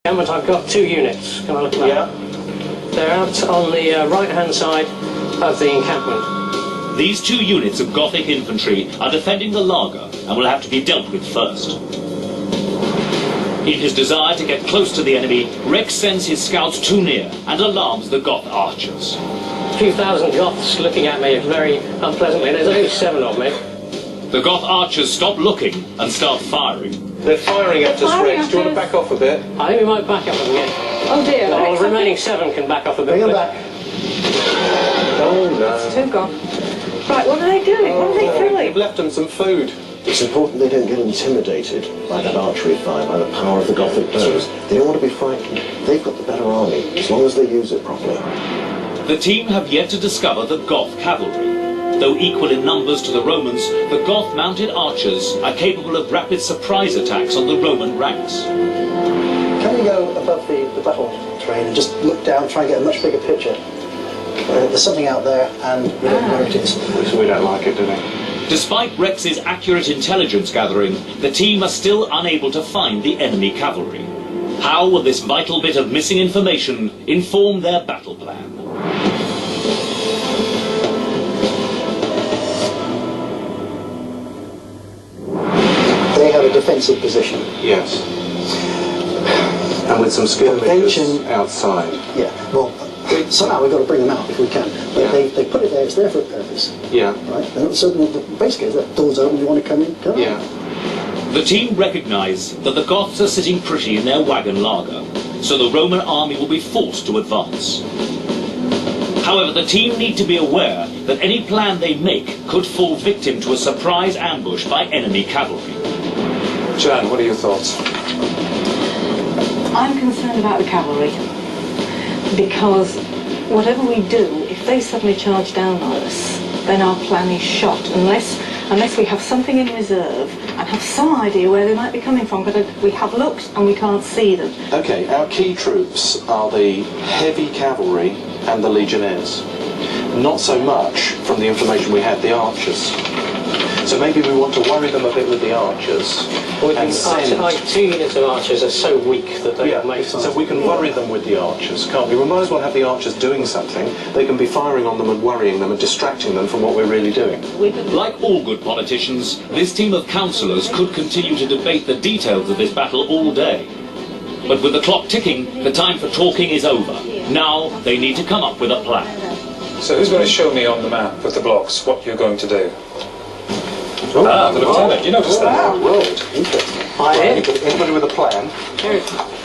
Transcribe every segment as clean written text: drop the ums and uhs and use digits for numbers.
I've got 2 units. Can I look at that? Yeah. They're out on the right-hand side of the encampment. These 2 units of Gothic infantry are defending the Lager and will have to be dealt with first. In his desire to get close to the enemy, Rex sends his scouts too near and alarms the Goth archers. A few thousand Goths looking at me very unpleasantly. There's only 7 of me. The Goth archers stop looking and start firing. They're firing at us, Rex. Do you want to back off a bit? I think we might back up a bit. Oh dear. The remaining 7 can back off a bit. Bring them back. Oh no. It's 2 gone. Right, what are they doing? What are they doing? We've left them some food. It's important they don't get intimidated by that archery fire, by the power of the Gothic bows. They don't want to be frightened. They've got the better army, as long as they use it properly. The team have yet to discover the Goth cavalry. Though equal in numbers to the Romans, the Goth mounted archers are capable of rapid surprise attacks on the Roman ranks. Can we go above the battle train and just look down, try and get a much bigger picture? There's something out there, and we don't know where it is. So we don't like it, do we? Despite Rex's accurate intelligence gathering, the team are still unable to find the enemy cavalry. How will this vital bit of missing information inform their battle plan? They have a defensive position. Yes. And with some skirmishers outside. Yeah, well, somehow we've got to bring them out if we can. But Yeah. they put it there, it's there for a purpose. Yeah. Right? And suddenly, basically, that door's open, you want to come in, come Yeah. in. The team recognise that the Goths are sitting pretty in their wagon lager, so the Roman army will be forced to advance. However, the team need to be aware that any plan they make could fall victim to a surprise ambush by enemy cavalry. Jan, what are your thoughts? I'm concerned about the cavalry because whatever we do, if they suddenly charge down on us, then our plan is shot unless we have something in reserve and have some idea where they might be coming from, but we have looked and we can't see them. Okay, our key troops are the heavy cavalry and the legionnaires. Not so much, from the information we had, the archers. So maybe we want to worry them a bit with the archers. And send... 2 units of archers are so weak that they make sense. So we can worry them with the archers, can't we? We might as well have the archers doing something. They can be firing on them and worrying them and distracting them from what we're really doing. Like all good politicians, this team of councillors could continue to debate the details of this battle all day. But with the clock ticking, the time for talking is over. Now they need to come up with a plan. So who's going to show me on the map with the blocks what you're going to do? Oh, the lieutenant, you noticed that? Oh, right, interesting. Anybody with a plan?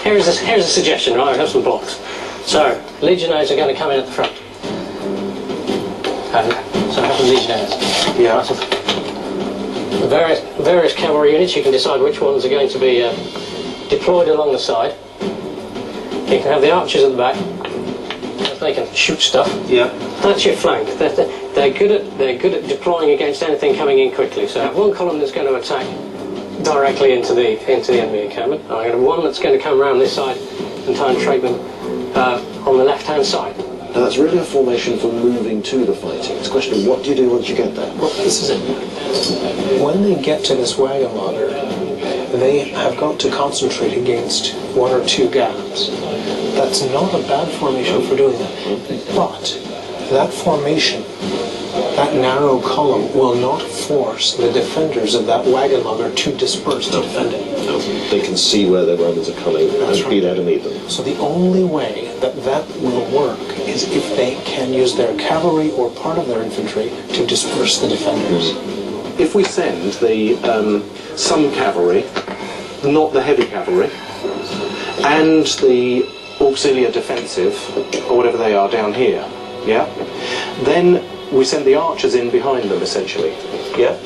Here's a suggestion, right? I have some blocks. So, legionnaires are going to come in at the front. So I have the legionnaires. Yeah. Various cavalry units, you can decide which ones are going to be deployed along the side. You can have the archers at the back. They can shoot stuff. Yeah. That's your flank. They're good at deploying against anything coming in quickly. So I have one column that's going to attack directly into the enemy encampment. I'm going to have one that's going to come around this side and try and trade them on the left-hand side. Now that's really a formation for moving to the fighting. It's a question of what do you do once you get there? Well, this is it. When they get to this wagon ladder, they have got to concentrate against 1 or 2 gaps. That's not a bad formation for doing that. But that formation, that narrow column, will not force the defenders of that wagon ladder to disperse to defend it. No, they can see where their Romans are coming and be there to meet them. So the only way that will work is if they can use their cavalry or part of their infantry to disperse the defenders. If we send the some cavalry, not the heavy cavalry, and the auxiliary defensive, or whatever they are down here, yeah? Then we send the archers in behind them, essentially, yeah?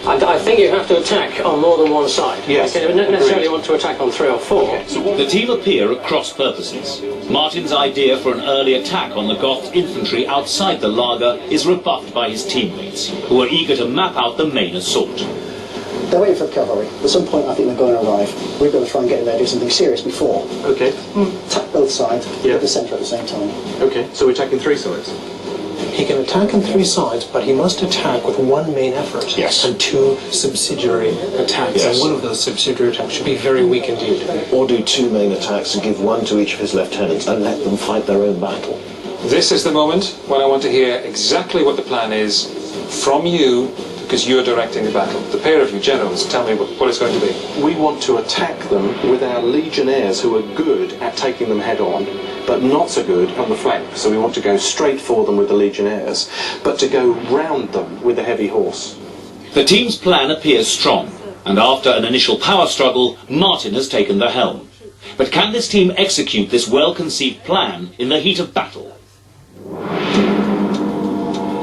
I think you have to attack on more than one side. Yes. You don't necessarily want to attack on 3 or 4. Okay. The team appear at cross purposes. Martin's idea for an early attack on the Goth infantry outside the Lager is rebuffed by his teammates, who are eager to map out the main assault. They're waiting for the cavalry. At some point, I think they're going to arrive. We've got to try and get in there and do something serious before. Okay. Attack both sides, Yeah. hit the centre at the same time. Okay, so we're attacking 3 sides? He can attack on three sides, but he must attack with one main effort Yes. and two subsidiary attacks. Yes. And one of those subsidiary attacks should be very weak indeed. Or do two main attacks and give one to each of his lieutenants and let them fight their own battle. This is the moment when I want to hear exactly what the plan is from you, because you're directing the battle. The pair of you generals, tell me what it's going to be. We want to attack them with our legionnaires who are good at taking them head on, but not so good on the flank. So we want to go straight for them with the legionnaires, but to go round them with the heavy horse. The team's plan appears strong, and after an initial power struggle, Martin has taken the helm. But can this team execute this well-conceived plan in the heat of battle?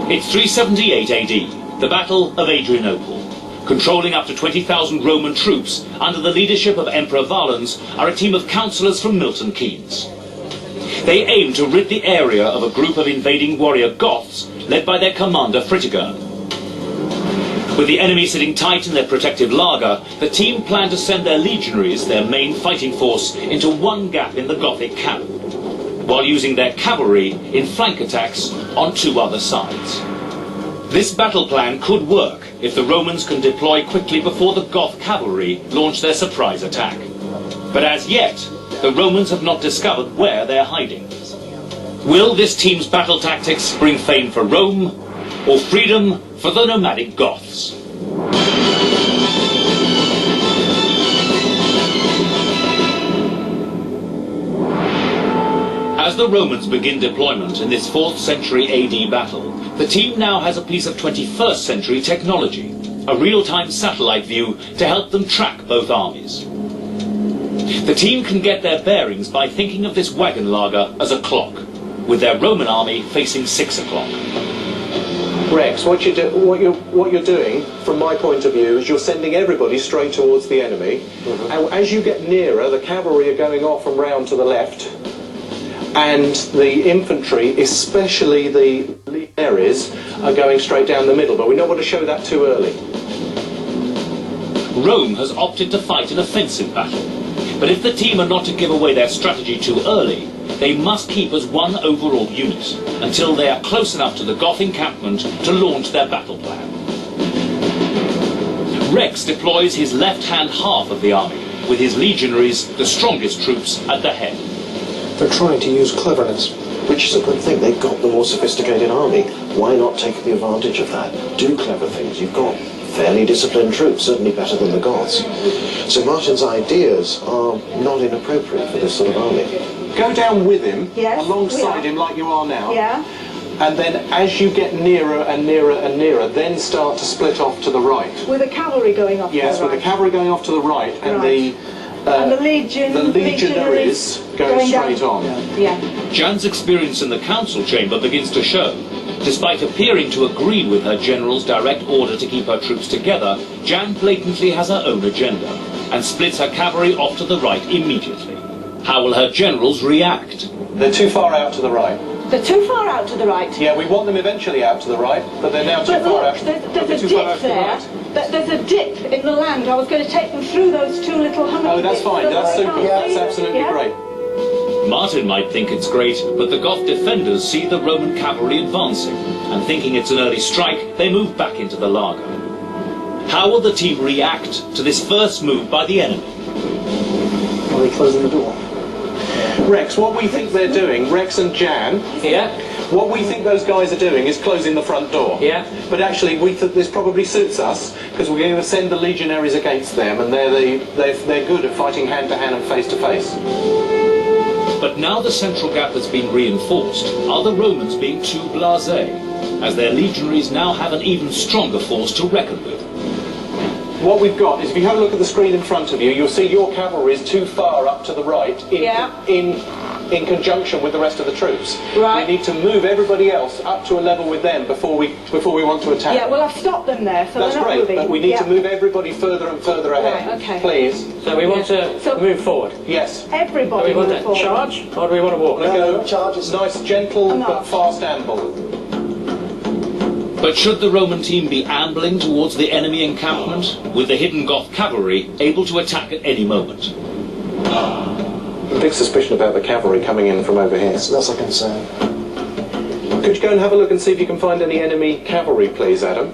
It's 378 AD, the Battle of Adrianople. Controlling up to 20,000 Roman troops under the leadership of Emperor Valens are a team of councillors from Milton Keynes. They aim to rid the area of a group of invading warrior Goths led by their commander Fritigern. With the enemy sitting tight in their protective laager, the team plan to send their legionaries, their main fighting force, into one gap in the Gothic camp, while using their cavalry in flank attacks on two other sides. This battle plan could work if the Romans can deploy quickly before the Goth cavalry launch their surprise attack. But as yet, the Romans have not discovered where they're hiding. Will this team's battle tactics bring fame for Rome, or freedom for the nomadic Goths? As the Romans begin deployment in this 4th century AD battle, the team now has a piece of 21st century technology, a real-time satellite view to help them track both armies. The team can get their bearings by thinking of this wagon laager as a clock, with their Roman army facing 6 o'clock. Rex, what you're doing, from my point of view, is you're sending everybody straight towards the enemy. And as you get nearer, the cavalry are going off and round to the left, and the infantry, especially the legionaries, are going straight down the middle. But we don't want to show that too early. Rome has opted to fight an offensive battle, but if the team are not to give away their strategy too early, they must keep as one overall unit until they are close enough to the Goth encampment to launch their battle plan. Rex deploys his left-hand half of the army, with his legionaries, the strongest troops, at the head. They're trying to use cleverness. Which is a good thing. They've got the more sophisticated army. Why not take the advantage of that? Do clever things. You've got fairly disciplined troops, certainly better than the Goths. So Martin's ideas are not inappropriate for this sort of army. Go down with him, Yes, alongside we are. him like you are now. Yeah. And then as you get nearer and nearer and nearer, then start to split off to the right. With the cavalry going off. Yes, to the with the right. cavalry going off to the right, and Right. And the legionaries going down. straight on. Yeah. Jan's experience in the council chamber begins to show. Despite appearing to agree with her general's direct order to keep her troops together, Jan blatantly has her own agenda and splits her cavalry off to the right immediately. How will her generals react? They're too far out to the right. They're too far out to the right. Yeah, we want them eventually out to the right, but they're now too But far look, out. there's they're a too far out dip to the there. right. There's a dip in the land. I was going to take them through those two little hummocky Oh, that's bits fine. so That's they super. can't That's see. absolutely Yeah? great. Martin might think it's great, but the Goth defenders see the Roman cavalry advancing, and thinking it's an early strike, they move back into the laager. How will the team react to this first move by the enemy? Are they closing the door? Rex, what we think they're doing, Rex and Jan, Yeah. what we think those guys are doing is closing the front door. Yeah. But actually, we think this probably suits us because we're going to send the legionaries against them, and they're good at fighting hand to hand and face to face. But now the central gap has been reinforced, are the Romans being too blasé, as their legionaries now have an even stronger force to reckon with? What we've got is, if you have a look at the screen in front of you, you'll see your cavalry is too far up to the right in conjunction with the rest of the troops. Right. We need to move everybody else up to a level with them before we want to attack. Yeah, well, I've stopped them there, so That's they're not great, moving. but we need Yeah. to move everybody further and further ahead. Right, okay. Please. So we want to So- move forward. Yes. Do Everybody we want move to forward. charge, or do we want to walk? We go charge is- nice, gentle, Enough. but fast amble. But should the Roman team be ambling towards the enemy encampment, with the hidden Goth cavalry able to attack at any moment? A big suspicion about the cavalry coming in from over here. That's a concern. Could you go and have a look and see if you can find any enemy cavalry, please, Adam?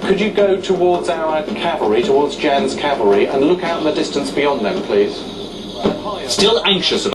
Could you go towards our cavalry, towards Jan's cavalry, and look out in the distance beyond them, please? Still anxious about